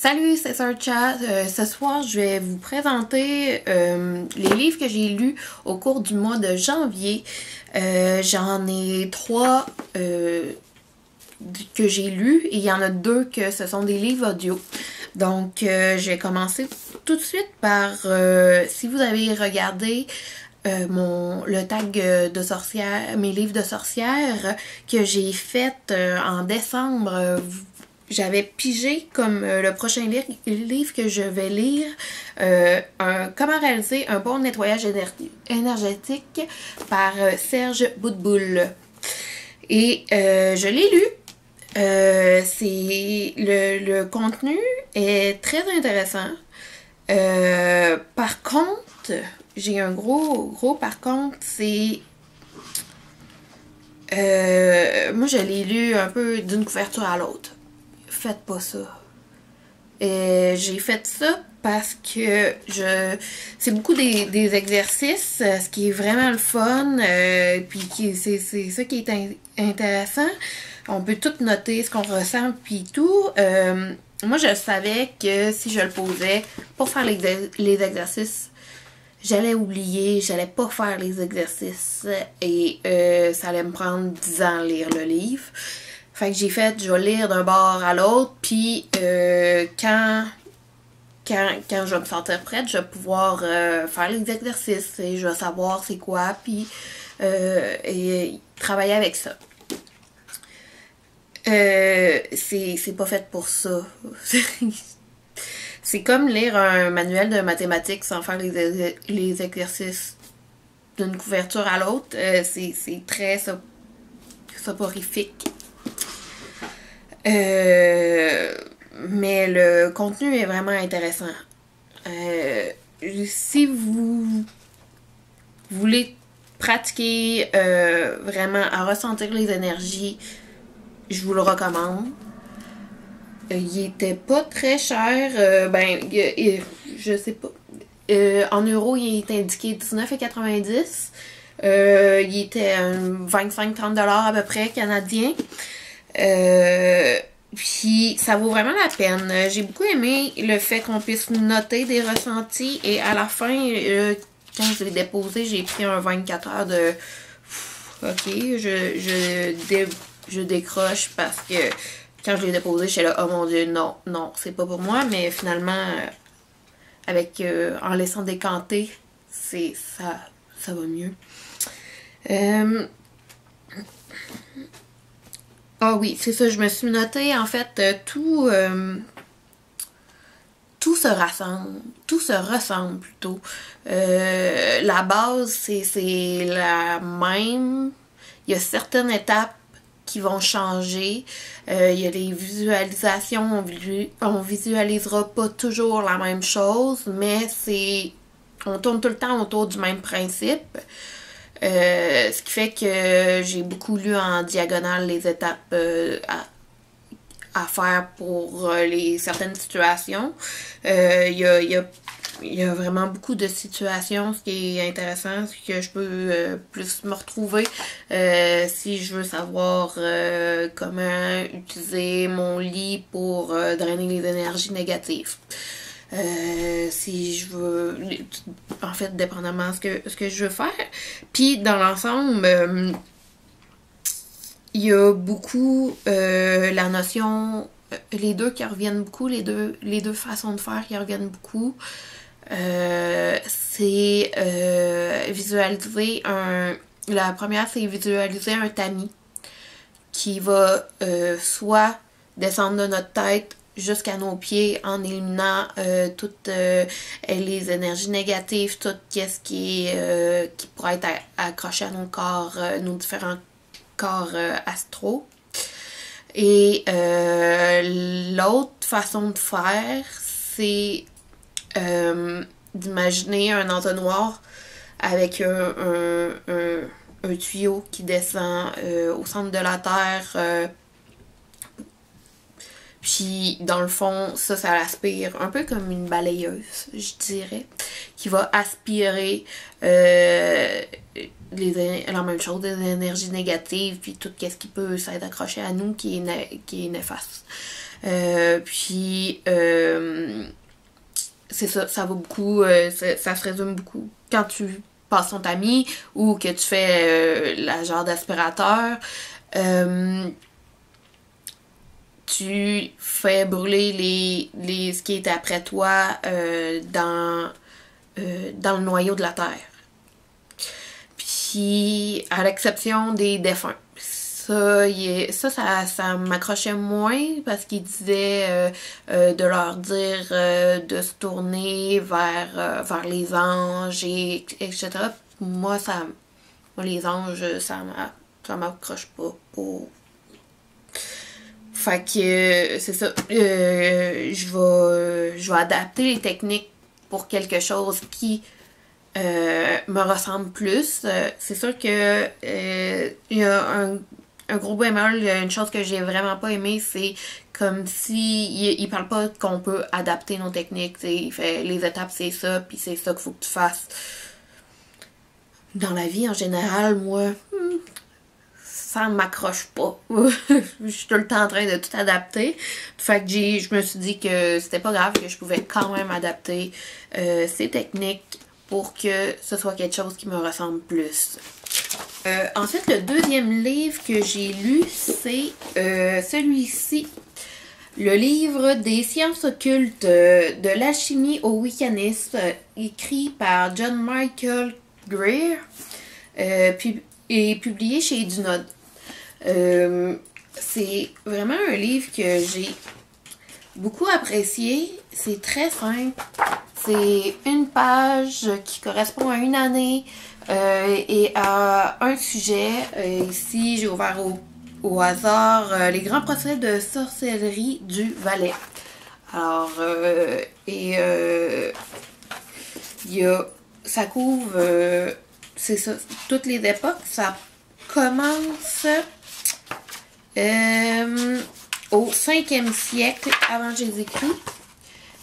Salut, c'est Sarcha. Ce soir, je vais vous présenter les livres que j'ai lus au cours du mois de janvier. J'en ai 3 que j'ai lus et il y en a 2 que ce sont des livres audio. Donc, je vais commencer tout de suite par, si vous avez regardé le tag de sorcière, mes livres de sorcière que j'ai fait en décembre. J'avais pigé comme le prochain livre que je vais lire, Comment réaliser un bon nettoyage énergétique par Serge Boutboul. Et je l'ai lu. Le contenu est très intéressant. Par contre, j'ai un gros par contre, c'est... moi, je l'ai lu un peu d'une couverture à l'autre. Faites pas ça. J'ai fait ça parce que c'est beaucoup des exercices, ce qui est vraiment le fun, puis c'est ça qui est intéressant. On peut tout noter ce qu'on ressent puis tout. Moi, je savais que si je le posais pour faire les exercices, j'allais oublier, j'allais pas faire les exercices et ça allait me prendre 10 ans à lire le livre. Fait que j'ai fait, je vais lire d'un bord à l'autre, puis quand je vais me sentir prête, je vais pouvoir faire les exercices et je vais savoir c'est quoi, puis et travailler avec ça. C'est pas fait pour ça. C'est comme lire un manuel de mathématiques sans faire les exercices d'une couverture à l'autre. C'est très soporifique. Mais le contenu est vraiment intéressant. Si vous voulez pratiquer vraiment à ressentir les énergies, je vous le recommande. Il était pas très cher. Je sais pas. En euros, il est indiqué 19,90. Il était 25-30$ à peu près canadien. Puis ça vaut vraiment la peine. J'ai beaucoup aimé le fait qu'on puisse noter des ressentis et à la fin, quand je l'ai déposé, j'ai pris un 24 heures de ok, je décroche parce que quand je l'ai déposé, j'étais là, oh mon dieu, non, c'est pas pour moi, mais finalement, en laissant décanter, ça va mieux. Ah oui, c'est ça, je me suis noté, en fait, tout se rassemble, tout se ressemble plutôt. La base, c'est la même. Il y a certaines étapes qui vont changer. Il y a les visualisations, on visualisera pas toujours la même chose, mais on tourne tout le temps autour du même principe. Ce qui fait que j'ai beaucoup lu en diagonale les étapes à faire pour certaines situations. Il y a vraiment beaucoup de situations, ce qui est intéressant, c'est que je peux plus me retrouver si je veux savoir comment utiliser mon lit pour drainer les énergies négatives. Si je veux, en fait, dépendamment ce que je veux faire. Puis dans l'ensemble, il y a beaucoup la notion, les deux qui reviennent beaucoup, les deux façons de faire qui reviennent beaucoup. C'est visualiser la première, c'est visualiser un tamis qui va soit descendre de notre tête jusqu'à nos pieds en éliminant toutes les énergies négatives, tout ce qui pourrait être accroché à nos corps, nos différents corps astraux. Et l'autre façon de faire, c'est d'imaginer un entonnoir avec un tuyau qui descend au centre de la Terre. Puis, dans le fond, ça l'aspire un peu comme une balayeuse, je dirais, qui va aspirer la même chose, des énergies négatives, puis tout ce qui peut s'être accroché à nous qui est néfaste. Puis c'est ça, ça va beaucoup, ça se résume beaucoup quand tu passes ton tamis ou que tu fais la genre d'aspirateur. Tu fais brûler ce qui est après toi dans le noyau de la terre. Puis, à l'exception des défunts. Ça m'accrochait moins parce qu'il disait de leur dire de se tourner vers les anges, etc. Moi, les anges, ça m'accroche pas. Fait que c'est ça. Je vais adapter les techniques pour quelque chose qui me ressemble plus. C'est sûr que il y a un gros bémol, une chose que j'ai vraiment pas aimé, c'est comme si il parle pas qu'on peut adapter nos techniques. Il fait les étapes, c'est ça, puis c'est ça qu'il faut que tu fasses. Dans la vie en général, moi, ça m'accroche pas. Je suis tout le temps en train de tout adapter. Fait que je me suis dit que c'était pas grave, que je pouvais quand même adapter ces techniques pour que ce soit quelque chose qui me ressemble plus. Ensuite, le deuxième livre que j'ai lu, c'est celui-ci. Le livre des sciences occultes de l'alchimie au wiccanisme, écrit par John Michael Greer, et publié chez Dunod. C'est vraiment un livre que j'ai beaucoup apprécié. C'est très simple. C'est une page qui correspond à une année et à un sujet. Ici, j'ai ouvert au hasard les grands procès de sorcellerie du Valais. Alors, ça couvre, c'est ça, toutes les époques. Ça commence au 5e siècle avant Jésus-Christ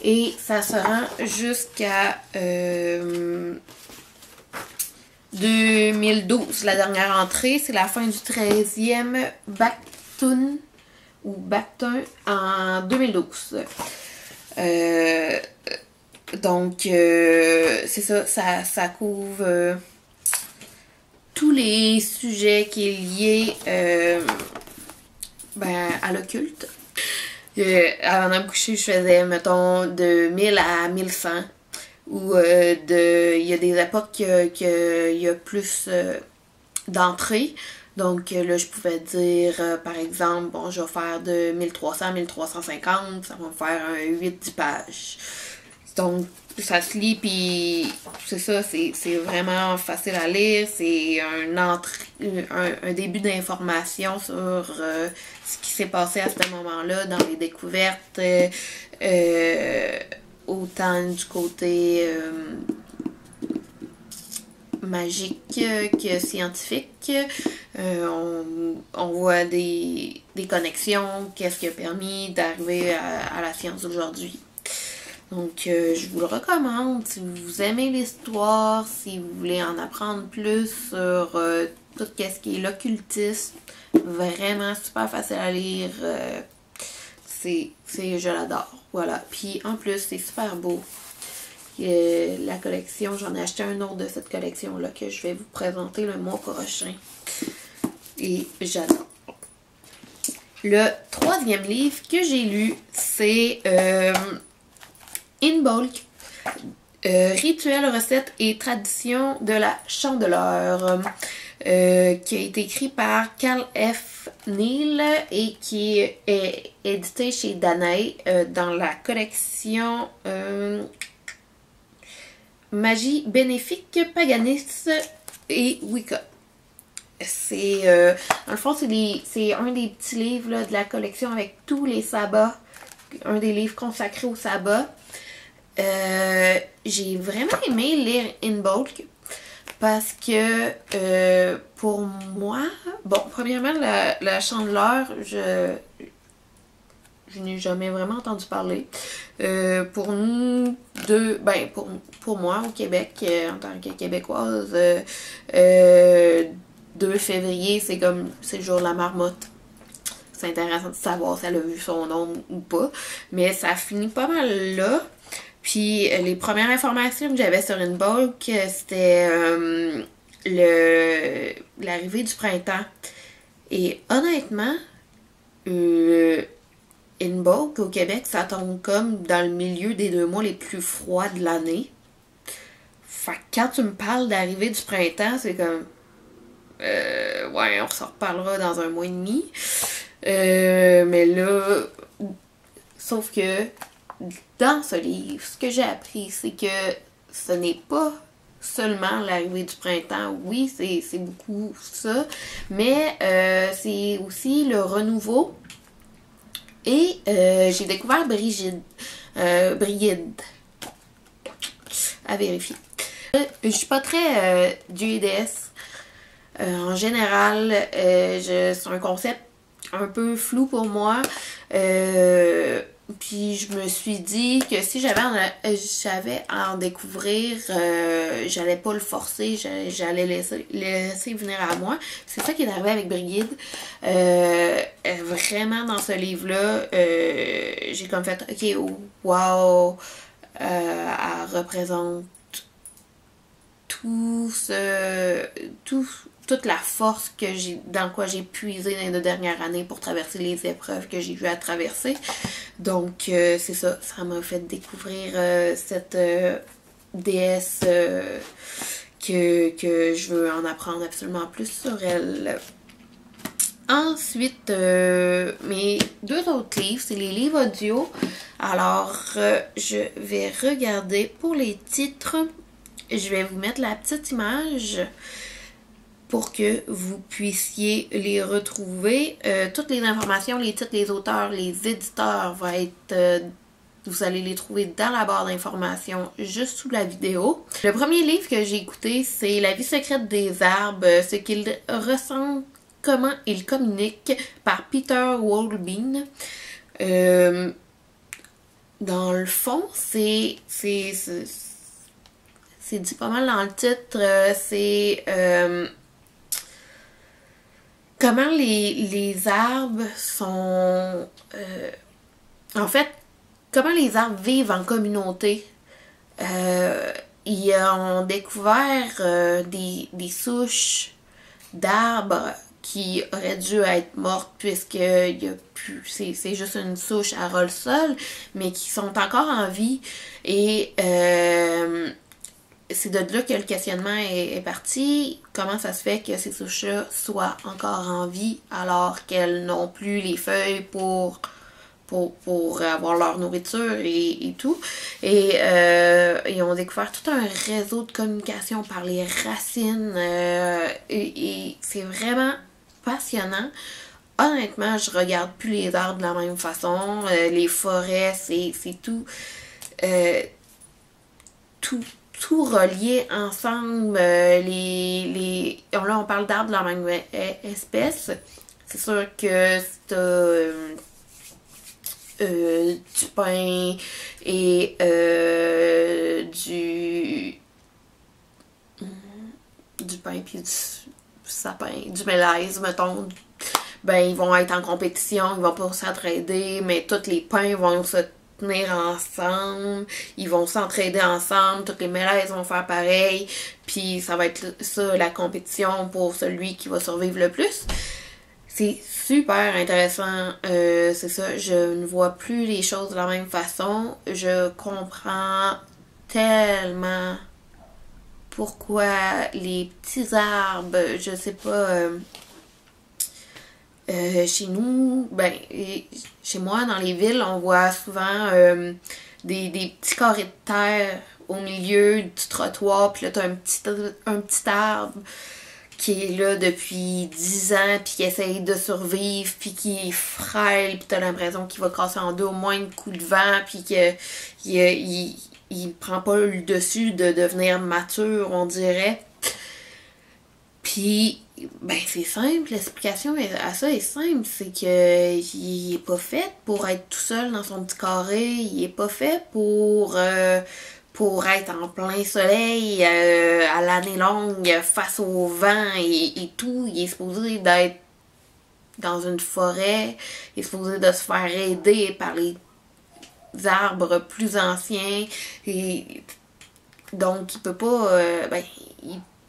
et ça se rend jusqu'à 2012. La dernière entrée, c'est la fin du 13e Bactun en 2012. Donc, c'est ça couvre tous les sujets qui est lié à l'occulte. Avant de me coucher, je faisais, mettons, de 1000 à 1100. Ou il y a des époques qu'il y a plus d'entrées. Donc là, je pouvais dire, par exemple, bon, je vais faire de 1300 à 1350. Ça va me faire un 8-10 pages. Donc, ça se lit, puis c'est ça, c'est vraiment facile à lire. C'est un début d'information sur ce qui s'est passé à ce moment-là dans les découvertes, autant du côté magique que scientifique. On voit des connexions, qu'est-ce qui a permis d'arriver à la science d'aujourd'hui. Donc, je vous le recommande si vous aimez l'histoire, si vous voulez en apprendre plus sur tout ce qui est l'occultisme. Vraiment super facile à lire. Je l'adore. Voilà. Puis, en plus, c'est super beau. La collection, j'en ai acheté un autre de cette collection-là que je vais vous présenter le mois prochain. Et j'adore. Le troisième livre que j'ai lu, c'est In Bulk, Rituels, recettes et traditions de la Chandeleur, qui a été écrit par Carl F. Neal et qui est édité chez Danae dans la collection Magie bénéfique, paganisme et Wicca. C'est dans le fond, c'est un des petits livres là, de la collection avec tous les sabbats, un des livres consacrés au sabbat. J'ai vraiment aimé lire In Bulk parce que pour moi, bon, premièrement, la Chandeleur, je n'ai jamais vraiment entendu parler. Pour nous deux, pour moi au Québec, en tant que Québécoise, 2 février, c'est le jour de la marmotte. c'est intéressant de savoir si elle a vu son ombre ou pas. Mais ça finit pas mal là. Puis les premières informations que j'avais sur Inbolk, c'était l'arrivée du printemps. Et honnêtement, Inbolk au Québec, ça tombe comme dans le milieu des 2 mois les plus froids de l'année. Fait que quand tu me parles d'arrivée du printemps, c'est comme... ouais, on s'en reparlera dans 1 mois et demi. Mais là... Sauf que dans ce livre, ce que j'ai appris, c'est que ce n'est pas seulement l'arrivée du printemps. Oui, c'est beaucoup ça. Mais c'est aussi le renouveau. Et j'ai découvert Brigide. À vérifier. Je suis pas très dieu et déesse. En général, c'est un concept un peu flou pour moi. Puis je me suis dit que si j'avais à en découvrir, j'allais pas le forcer, j'allais laisser venir à moi. C'est ça qui est arrivé avec Brigide. Vraiment dans ce livre-là, j'ai comme fait ok, wow, elle représente toute la force dans quoi j'ai puisé dans les 2 dernières années pour traverser les épreuves que j'ai eu à traverser. Donc c'est ça, ça m'a fait découvrir cette déesse que je veux en apprendre absolument plus sur elle. Ensuite, mes 2 autres livres, c'est les livres audio. Alors, je vais regarder pour les titres. Je vais vous mettre la petite image pour que vous puissiez les retrouver. Toutes les informations, les titres, les auteurs, les éditeurs vont être... vous allez les trouver dans la barre d'informations juste sous la vidéo. Le premier livre que j'ai écouté, c'est La vie secrète des arbres, ce qu'ils ressentent, comment ils communiquent, par Peter Wollebine. Dans le fond, c'est dit pas mal dans le titre, c'est comment les arbres sont... en fait, comment les arbres vivent en communauté. Ils ont découvert des souches d'arbres qui auraient dû être mortes puisque il y a plus, c'est juste une souche à ras le sol, mais qui sont encore en vie. Et c'est de là que le questionnement est parti. Comment ça se fait que ces souches-là soient encore en vie alors qu'elles n'ont plus les feuilles pour avoir leur nourriture et tout. Et ils ont découvert tout un réseau de communication par les racines. Et c'est vraiment passionnant. Honnêtement, je regarde plus les arbres de la même façon. Les forêts, c'est tout relié ensemble. Là, on parle d'arbres de la même espèce. C'est sûr que c'est du pin et du pain puis du sapin, du mélèze, mettons. Ben, ils vont être en compétition, ils vont pas s'entraider, mais tous les pins vont se tenir ensemble, ils vont s'entraider ensemble, toutes les mélèzes vont faire pareil, puis ça va être ça la compétition pour celui qui va survivre le plus. C'est super intéressant, c'est ça, je ne vois plus les choses de la même façon, je comprends tellement pourquoi les petits arbres, je sais pas, chez nous, ben, chez moi, dans les villes, on voit souvent des petits carrés de terre au milieu du trottoir, puis là, t'as un petit arbre qui est là depuis 10 ans, puis qui essaye de survivre, puis qui est frêle, puis t'as l'impression qu'il va casser en deux au moins de coup de vent, puis qu'il prend pas le dessus de devenir mature, on dirait. Puis, ben c'est simple, l'explication à ça est simple, c'est que il est pas fait pour être tout seul dans son petit carré, il est pas fait pour être en plein soleil à l'année longue face au vent et tout, il est supposé d'être dans une forêt, il est supposé de se faire aider par les arbres plus anciens, et donc il peut pas,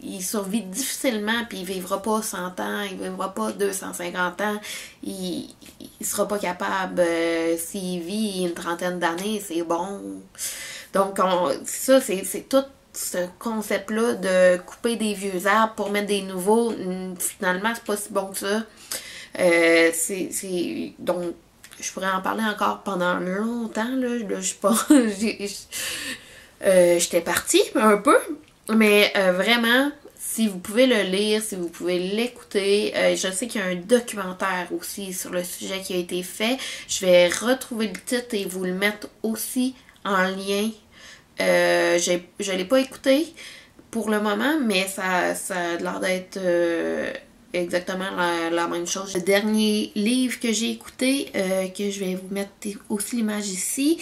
il survit difficilement, puis il vivra pas 100 ans, il vivra pas 250 ans, il sera pas capable, s'il vit une trentaine d'années, c'est bon. Donc, ça, c'est tout ce concept-là de couper des vieux arbres pour mettre des nouveaux, finalement, c'est pas si bon que ça. Donc, je pourrais en parler encore pendant longtemps, là je suis pas... j'étais partie un peu, mais vraiment, si vous pouvez le lire, si vous pouvez l'écouter, je sais qu'il y a un documentaire aussi sur le sujet qui a été fait. Je vais retrouver le titre et vous le mettre aussi en lien. Je l'ai pas écouté pour le moment, mais ça a l'air d'être exactement la même chose. Le dernier livre que j'ai écouté, que je vais vous mettre aussi l'image ici,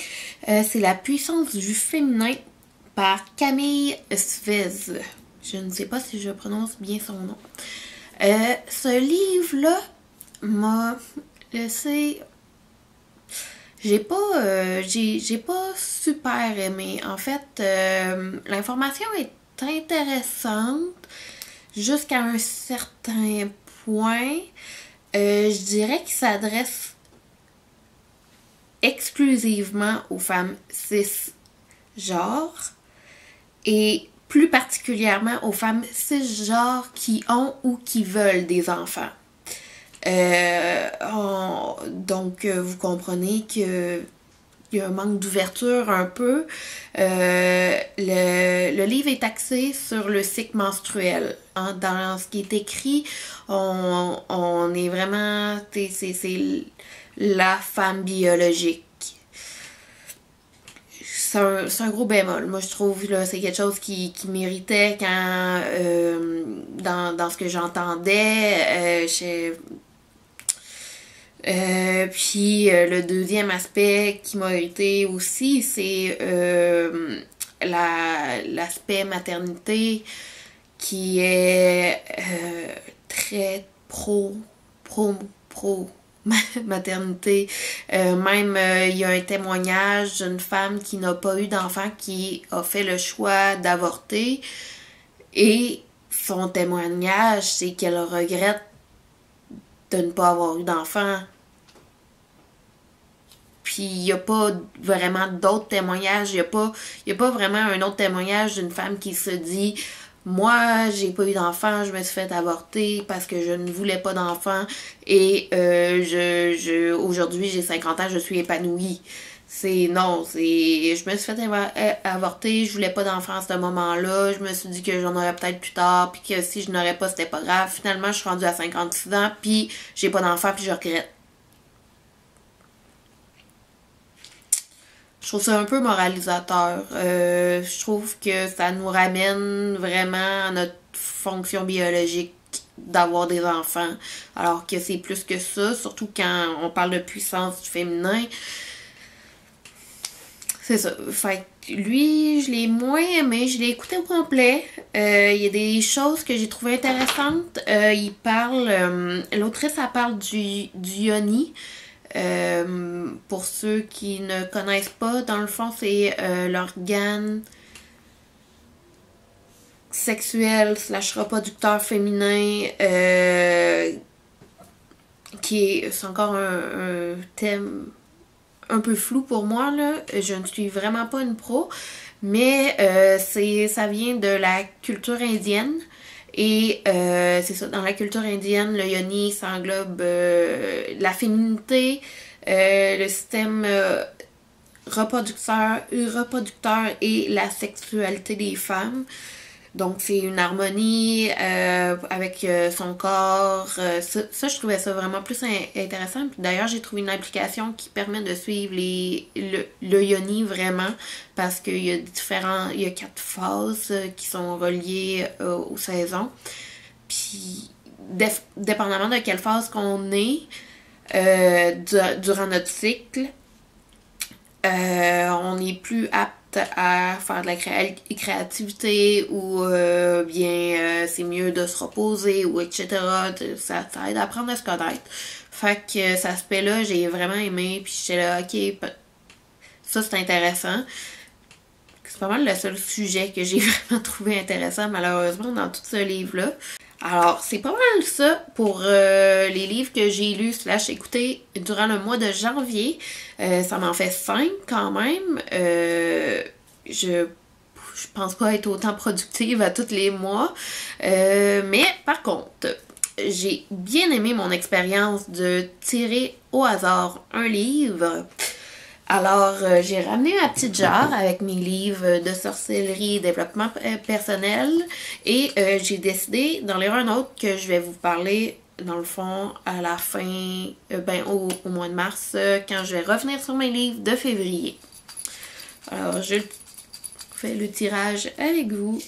c'est La puissance du féminin par Camille Svez. Je ne sais pas si je prononce bien son nom. Ce livre-là m'a laissé... J'ai pas super aimé. En fait, l'information est intéressante jusqu'à un certain point. Je dirais qu'il s'adresse exclusivement aux femmes cisgenres et plus particulièrement aux femmes cisgenres qui ont ou qui veulent des enfants. Donc, vous comprenez que il y a un manque d'ouverture un peu. Le livre est axé sur le cycle menstruel. Dans ce qui est écrit, on est vraiment... C'est la femme biologique. C'est un gros bémol. Moi, je trouve que c'est quelque chose qui méritait quand... dans ce que j'entendais. Puis le deuxième aspect qui m'a irrité aussi, c'est l'aspect maternité qui est très pro maternité. Même il y a un témoignage d'une femme qui n'a pas eu d'enfant qui a fait le choix d'avorter, et son témoignage, c'est qu'elle regrette de ne pas avoir eu d'enfant. Puis il n'y a pas vraiment d'autres témoignages. Il n'y a pas vraiment un autre témoignage d'une femme qui se dit « Moi, j'ai pas eu d'enfant, je me suis fait avorter parce que je ne voulais pas d'enfant et aujourd'hui, j'ai 50 ans, je suis épanouie. » Je me suis fait avorter, je voulais pas d'enfant à ce moment-là, je me suis dit que j'en aurais peut-être plus tard, puis que si je n'aurais pas, c'était pas grave. Finalement, je suis rendue à 56 ans, puis j'ai pas d'enfant, puis je regrette. Je trouve ça un peu moralisateur. Je trouve que ça nous ramène vraiment à notre fonction biologique d'avoir des enfants, alors que c'est plus que ça, surtout quand on parle de puissance du féminin. C'est ça. Fait que lui, je l'ai moins aimé. Je l'ai écouté au complet. Il y a des choses que j'ai trouvées intéressantes. L'autrice, elle parle du yoni. Pour ceux qui ne connaissent pas, dans le fond, c'est l'organe sexuel / reproducteur féminin c'est encore un thème un peu flou pour moi, là. Je ne suis vraiment pas une pro, mais ça vient de la culture indienne. Et c'est ça, dans la culture indienne, le yoni, ça englobe la féminité, le système reproducteur et la sexualité des femmes. Donc, c'est une harmonie avec son corps. Ça, je trouvais ça vraiment plus intéressant. D'ailleurs, j'ai trouvé une application qui permet de suivre le yoni vraiment, parce qu'il y a il y a 4 phases qui sont reliées aux saisons. Puis, dépendamment de quelle phase qu'on est durant notre cycle, on est plus apte à faire de la créativité ou bien c'est mieux de se reposer ou etc. Ça aide à apprendre à se connaître. Fait que cet aspect-là, j'ai vraiment aimé. Puis j'étais là, ok, ça c'est intéressant. C'est pas mal le seul sujet que j'ai vraiment trouvé intéressant, malheureusement, dans tout ce livre-là. Alors, c'est pas mal ça pour les livres que j'ai lus / écoutés durant le mois de janvier. Ça m'en fait 5 quand même. Je pense pas être autant productive à tous les mois. Mais par contre, j'ai bien aimé mon expérience de tirer au hasard un livre. Alors, j'ai ramené ma petite jarre avec mes livres de sorcellerie et développement personnel et j'ai décidé d'en lire un autre que je vais vous parler, dans le fond, à la fin, au mois de mars, quand je vais revenir sur mes livres de février. Alors, je fais le tirage avec vous.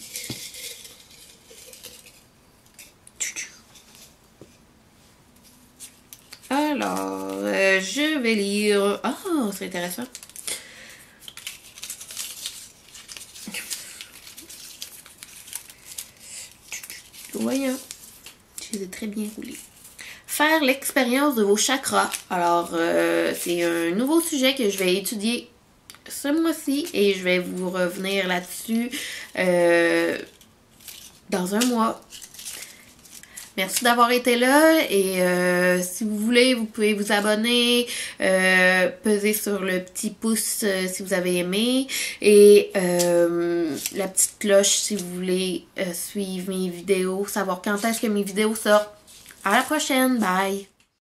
Alors, je vais lire... Ah, c'est intéressant. Voyons. Je les ai très bien roulés. Faire l'expérience de vos chakras. Alors, c'est un nouveau sujet que je vais étudier ce mois-ci et je vais vous revenir là-dessus dans un mois. Merci d'avoir été là et si vous voulez, vous pouvez vous abonner, peser sur le petit pouce si vous avez aimé et la petite cloche si vous voulez suivre mes vidéos, savoir quand est-ce que mes vidéos sortent. À la prochaine, bye!